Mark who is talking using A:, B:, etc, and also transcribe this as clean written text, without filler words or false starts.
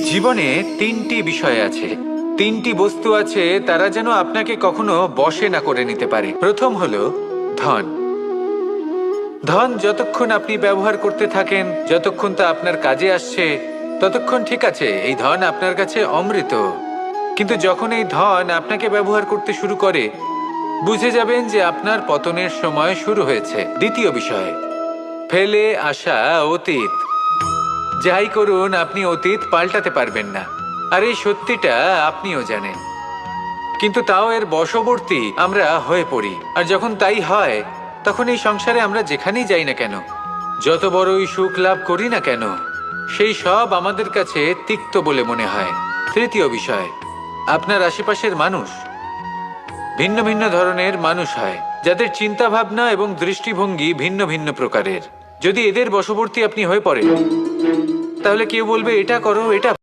A: জীবনে তিনটি বিষয় আছে, তিনটি বস্তু আছে, তারা যেন আপনাকে কখনো বশে না করে নিতে পারে। প্রথম হলো ধন। ধন যতক্ষণ আপনি ব্যবহার করতে থাকেন, যতক্ষণ তা আপনার কাজে আসছে, ততক্ষণ ঠিক আছে, এই ধন আপনার কাছে অমৃত। কিন্তু যখন এই ধন আপনাকে ব্যবহার করতে শুরু করে, বুঝে যাবেন যে আপনার পতনের সময় শুরু হয়েছে। দ্বিতীয় বিষয়, ফেলে আসা অতীত। যাই করুন, আপনি অতীত পাল্টাতে পারবেন না, আর এই সত্যিটা আপনিও জানেন। কিন্তু তাও এর বশবর্তী আমরা হয়ে পড়ি, আর যখন তাই হয়, তখন এই সংসারে আমরা যেখানেই যাই না কেন, যত বড়ই সুখ লাভ করি না কেন, সেই সব আমাদের কাছে তিক্ত বলে মনে হয়। তৃতীয় বিষয়, আপনার আশেপাশের মানুষ ভিন্ন ভিন্ন ধরনের মানুষ হয়, যাদের চিন্তা ভাবনা এবং দৃষ্টিভঙ্গি ভিন্ন ভিন্ন প্রকারের। যদি এদের বশবর্তী আপনি হয়ে পড়েন, তাহলে কেউ বলবে এটা করো, এটা